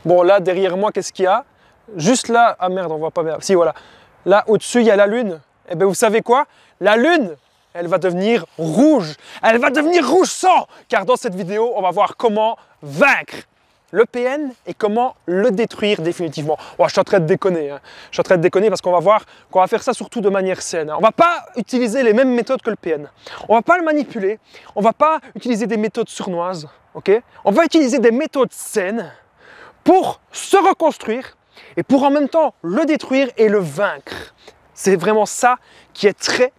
Bon, là, derrière moi, qu'est-ce qu'il y a? Juste là, ah merde, on voit pas bien. Si, voilà. Là, au-dessus, il y a la Lune. Eh bien, vous savez quoi? La Lune, elle va devenir rouge. Elle va devenir rouge sang. Car dans cette vidéo, on va voir comment vaincre le PN et comment le détruire définitivement. Oh, je suis en train de déconner. Je suis en train de déconner parce qu'on va voir qu'on va faire ça surtout de manière saine. On ne va pas utiliser les mêmes méthodes que le PN. On ne va pas le manipuler. On ne va pas utiliser des méthodes sournoises. Okay? On va utiliser des méthodes saines pour se reconstruire et pour en même temps le détruire et le vaincre. C'est vraiment ça qui est très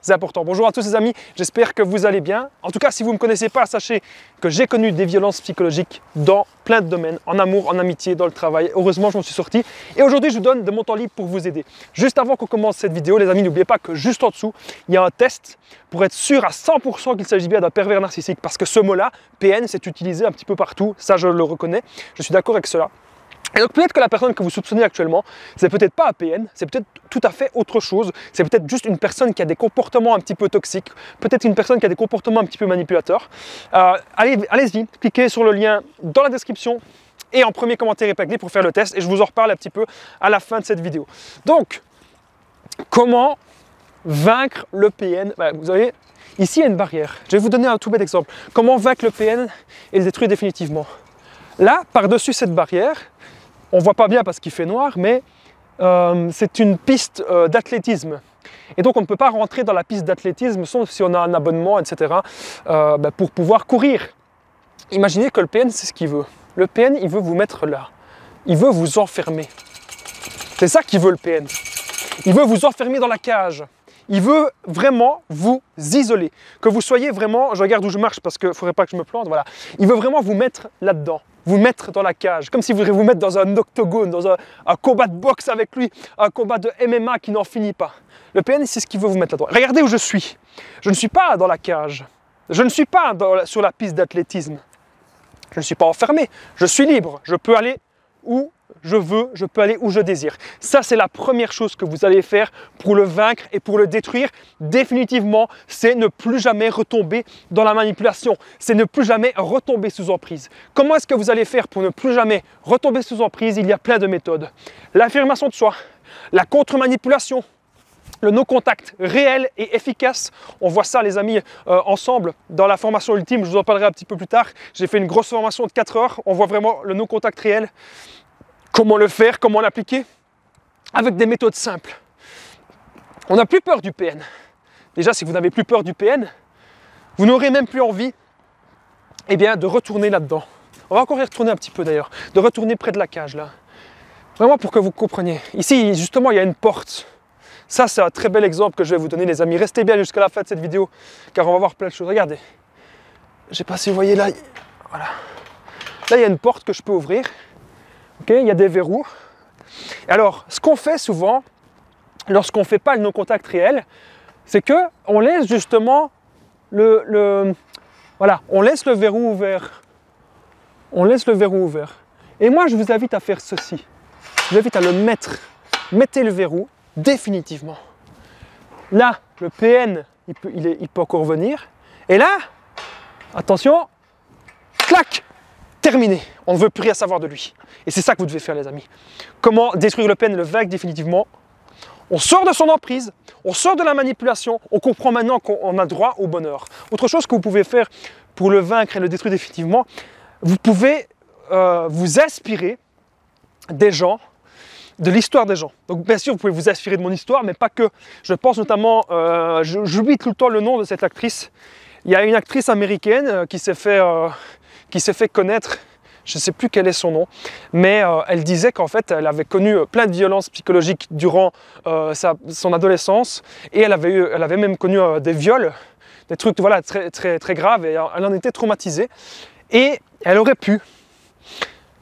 important. Bonjour à tous les amis, j'espère que vous allez bien. En tout cas, si vous ne me connaissez pas, sachez que j'ai connu des violences psychologiques dans plein de domaines, en amour, en amitié, dans le travail. Heureusement, je m'en suis sorti. Et aujourd'hui, je vous donne de mon temps libre pour vous aider. Juste avant qu'on commence cette vidéo, les amis, n'oubliez pas que juste en dessous, il y a un test pour être sûr à 100% qu'il s'agit bien d'un pervers narcissique. Parce que ce mot-là, PN, c'est utilisé un petit peu partout. Ça, je le reconnais. Je suis d'accord avec cela. Et donc peut-être que la personne que vous soupçonnez actuellement, c'est peut-être pas un PN, c'est peut-être tout à fait autre chose. C'est peut-être juste une personne qui a des comportements un petit peu toxiques, peut-être une personne qui a des comportements un petit peu manipulateurs. Allez-y, cliquez sur le lien dans la description et en premier commentaire épinglé pour faire le test. Et je vous en reparle un petit peu à la fin de cette vidéo. Donc, comment vaincre le PN? Vous voyez, ici il y a une barrière. Je vais vous donner un tout bête exemple. Comment vaincre le PN et le détruire définitivement? Là, par-dessus cette barrière, on ne voit pas bien parce qu'il fait noir, mais c'est une piste d'athlétisme. Et donc on ne peut pas rentrer dans la piste d'athlétisme sauf si on a un abonnement, etc. Pour pouvoir courir. Imaginez que le PN, c'est ce qu'il veut. Le PN, il veut vous mettre là. Il veut vous enfermer. C'est ça qu'il veut le PN. Il veut vous enfermer dans la cage. Il veut vraiment vous isoler. Que vous soyez vraiment, je regarde où je marche parce qu'il ne faudrait pas que je me plante, voilà. Il veut vraiment vous mettre là-dedans, vous mettre dans la cage, comme s'il voudrait vous mettre dans un octogone, dans un combat de boxe avec lui, un combat de MMA qui n'en finit pas. Le PN, c'est ce qu'il veut vous mettre là-dedans. Regardez où je suis. Je ne suis pas dans la cage. Je ne suis pas sur la piste d'athlétisme. Je ne suis pas enfermé. Je suis libre. Je peux aller où je veux, je peux aller où je désire. Ça, c'est la première chose que vous allez faire pour le vaincre et pour le détruire. Définitivement, c'est ne plus jamais retomber dans la manipulation. C'est ne plus jamais retomber sous emprise. Comment est-ce que vous allez faire pour ne plus jamais retomber sous emprise? Il y a plein de méthodes. L'affirmation de soi, la contre-manipulation, le no-contact réel et efficace. On voit ça, les amis, ensemble dans la formation ultime. Je vous en parlerai un petit peu plus tard. J'ai fait une grosse formation de 4 heures. On voit vraiment le no-contact réel. Comment le faire, comment l'appliquer? Avec des méthodes simples. On n'a plus peur du PN. Déjà, si vous n'avez plus peur du PN, vous n'aurez même plus envie de retourner là-dedans. On va encore y retourner un petit peu d'ailleurs. De retourner près de la cage là. Vraiment pour que vous compreniez. Ici, justement, il y a une porte. Ça, c'est un très bel exemple que je vais vous donner, les amis. Restez bien jusqu'à la fin de cette vidéo, car on va voir plein de choses. Regardez. Je ne sais pas si vous voyez là. Voilà. Là, il y a une porte que je peux ouvrir. Okay, il y a des verrous. Et alors, ce qu'on fait souvent, lorsqu'on ne fait pas le no-contact réel, c'est qu'on laisse justement on laisse le verrou ouvert. On laisse le verrou ouvert. Et moi, je vous invite à faire ceci. Je vous invite à le mettre. Mettez le verrou définitivement. Là, le PN, il peut encore venir. Et là, attention, clac! Terminé, on ne veut plus rien savoir de lui. Et c'est ça que vous devez faire, les amis. Comment détruire le PN et le vaincre définitivement? On sort de son emprise, on sort de la manipulation, on comprend maintenant qu'on a droit au bonheur. Autre chose que vous pouvez faire pour le vaincre et le détruire définitivement, vous pouvez vous inspirer des gens, de l'histoire des gens. Donc bien sûr, vous pouvez vous inspirer de mon histoire, mais pas que. Je pense notamment, j'oublie tout le temps le nom de cette actrice. Il y a une actrice américaine qui s'est fait connaître, je ne sais plus quel est son nom, mais elle disait qu'en fait, elle avait connu plein de violences psychologiques durant son adolescence, et elle avait même connu des viols, des trucs voilà, très graves, et elle en était traumatisée. Et elle aurait pu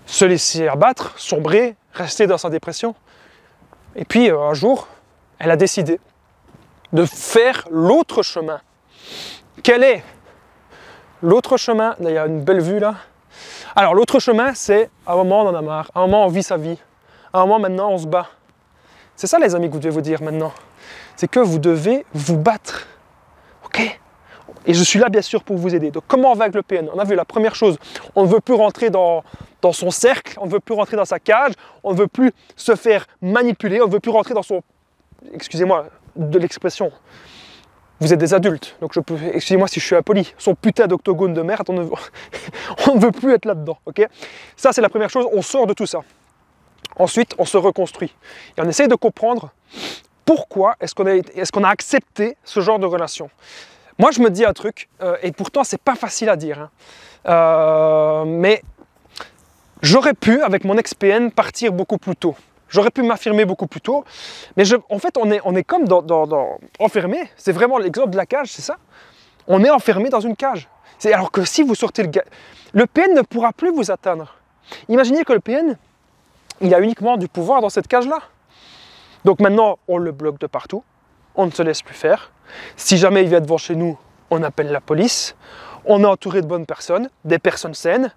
se laisser abattre, sombrer, rester dans sa dépression. Et puis un jour, elle a décidé de faire l'autre chemin. Quel est l'autre chemin? Il y a une belle vue là. Alors l'autre chemin, c'est à un moment on en a marre, à un moment on vit sa vie, à un moment maintenant on se bat. C'est ça les amis que vous devez vous dire maintenant. C'est que vous devez vous battre. Ok? Et je suis là bien sûr pour vous aider. Donc comment vaincre le PN? On a vu la première chose, on ne veut plus rentrer dans dans son cercle, on ne veut plus rentrer dans sa cage, on ne veut plus se faire manipuler, on ne veut plus rentrer dans son... Excusez-moi de l'expression. Vous êtes des adultes, donc je peux... Excusez-moi si je suis impoli. Son putain d'octogone de merde, on ne veut plus être là-dedans, ok? Ça, c'est la première chose, on sort de tout ça. Ensuite, on se reconstruit. Et on essaye de comprendre pourquoi est-ce qu'on a accepté ce genre de relation. Moi, je me dis un truc, et pourtant, c'est pas facile à dire, hein, mais j'aurais pu, avec mon ex-PN, partir beaucoup plus tôt. J'aurais pu m'affirmer beaucoup plus tôt, mais en fait, on est comme enfermé. C'est vraiment l'exemple de la cage, c'est ça. On est enfermé dans une cage. Alors que si vous sortez le PN ne pourra plus vous atteindre. Imaginez que le PN, il a uniquement du pouvoir dans cette cage-là. Donc maintenant, on le bloque de partout. On ne se laisse plus faire. Si jamais il vient devant chez nous, on appelle la police. On est entouré de bonnes personnes, des personnes saines,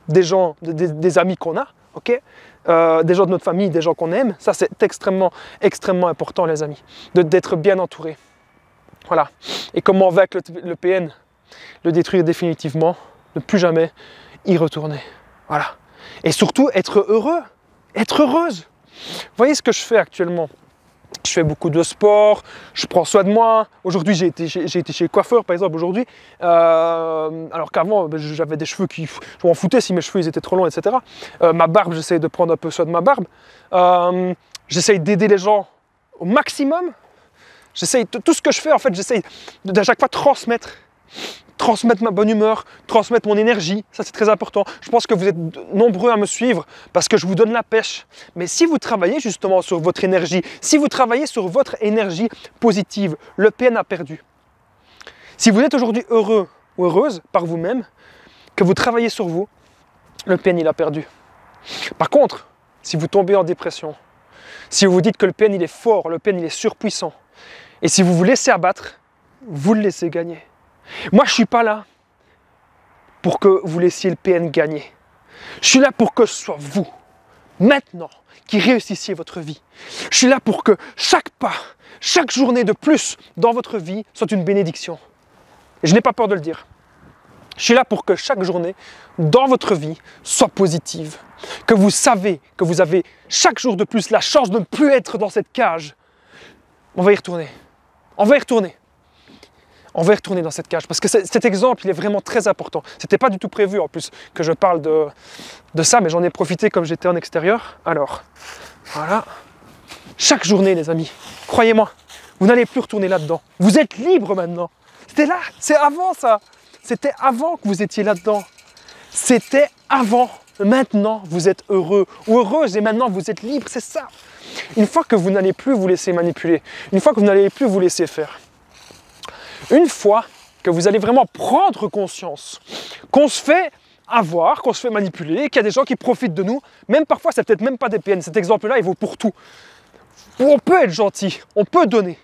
des gens, des amis qu'on a, ok, des gens de notre famille, des gens qu'on aime. Ça, c'est extrêmement, extrêmement important, les amis, d'être bien entouré. Voilà. Et comment vaincre le PN? Le détruire définitivement, ne plus jamais y retourner. Voilà. Et surtout, être heureux, être heureuse. Vous voyez ce que je fais actuellement? Je fais beaucoup de sport, je prends soin de moi. Aujourd'hui, j'ai été chez le coiffeur, par exemple, aujourd'hui. Alors qu'avant, j'avais des cheveux qui... Je m'en foutais si mes cheveux ils étaient trop longs, etc. Ma barbe, j'essaye de prendre un peu soin de ma barbe. J'essaye d'aider les gens au maximum. J'essaye, tout ce que je fais, en fait, j'essaye d'à chaque fois transmettre ma bonne humeur, transmettre mon énergie, ça c'est très important. Je pense que vous êtes nombreux à me suivre parce que je vous donne la pêche. Mais si vous travaillez justement sur votre énergie, si vous travaillez sur votre énergie positive, le PN a perdu. Si vous êtes aujourd'hui heureux ou heureuse par vous-même, que vous travaillez sur vous, le PN il a perdu. Par contre, si vous tombez en dépression, si vous vous dites que le PN il est fort, le PN il est surpuissant, et si vous vous laissez abattre, vous le laissez gagner. Moi, je ne suis pas là pour que vous laissiez le PN gagner. Je suis là pour que ce soit vous, maintenant, qui réussissiez votre vie. Je suis là pour que chaque pas, chaque journée de plus dans votre vie soit une bénédiction. Et je n'ai pas peur de le dire. Je suis là pour que chaque journée dans votre vie soit positive. Que vous savez que vous avez chaque jour de plus la chance de ne plus être dans cette cage. On va y retourner. On va y retourner. On va y retourner dans cette cage, parce que cet exemple, il est vraiment très important. Ce n'était pas du tout prévu, en plus, que je parle de ça, mais j'en ai profité comme j'étais en extérieur. Alors, voilà. Chaque journée, les amis, croyez-moi, vous n'allez plus retourner là-dedans. Vous êtes libre maintenant. C'était là, c'est avant ça. C'était avant que vous étiez là-dedans. C'était avant. Maintenant, vous êtes heureux ou heureuse, et maintenant, vous êtes libre, c'est ça. Une fois que vous n'allez plus vous laisser manipuler, une fois que vous n'allez plus vous laisser faire, une fois que vous allez vraiment prendre conscience qu'on se fait avoir, qu'on se fait manipuler, qu'il y a des gens qui profitent de nous, même parfois c'est peut-être même pas des PN, cet exemple-là il vaut pour tout. On peut être gentil, on peut donner,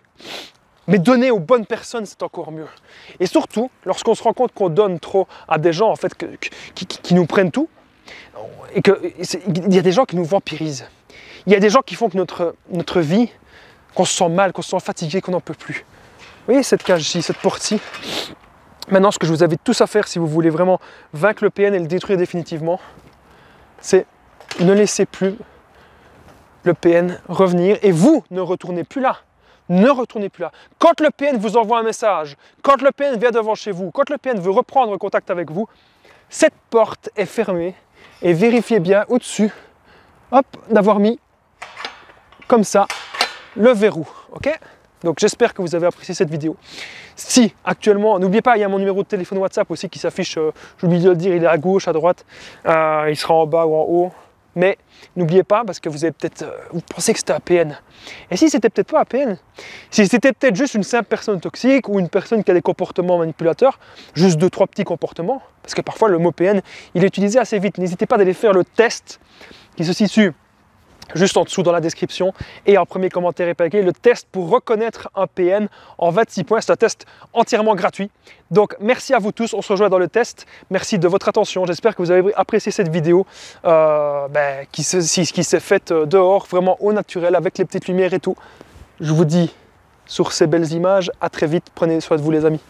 mais donner aux bonnes personnes c'est encore mieux. Et surtout, lorsqu'on se rend compte qu'on donne trop à des gens en fait qui nous prennent tout, et qu'il y a des gens qui nous vampirisent, il y a des gens qui font que notre vie, qu'on se sent mal, qu'on se sent fatigué, qu'on n'en peut plus. Vous voyez cette cage-ci, cette porte-ci. Maintenant, ce que je vous invite tous à faire, si vous voulez vraiment vaincre le PN et le détruire définitivement, c'est ne laissez plus le PN revenir et vous ne retournez plus là. Ne retournez plus là. Quand le PN vous envoie un message, quand le PN vient devant chez vous, quand le PN veut reprendre contact avec vous, cette porte est fermée et vérifiez bien au-dessus, hop, d'avoir mis comme ça le verrou, ok ? Donc j'espère que vous avez apprécié cette vidéo. Si actuellement, n'oubliez pas, il y a mon numéro de téléphone WhatsApp aussi qui s'affiche, j'oublie de le dire, il est à gauche, à droite, il sera en bas ou en haut. Mais n'oubliez pas, parce que vous avez peut-être, vous pensez que c'était un PN. Et si c'était peut-être pas un PN, si c'était peut-être juste une simple personne toxique ou une personne qui a des comportements manipulateurs, juste 2-3 petits comportements, parce que parfois le mot PN, il est utilisé assez vite. N'hésitez pas d'aller faire le test qui se situe juste en dessous dans la description et en premier commentaire épinglé, le test pour reconnaître un PN en 26 points. C'est un test entièrement gratuit. Donc merci à vous tous, on se rejoint dans le test. Merci de votre attention, j'espère que vous avez apprécié cette vidéo qui s'est faite dehors, vraiment au naturel, avec les petites lumières et tout. Je vous dis sur ces belles images, à très vite, prenez soin de vous les amis.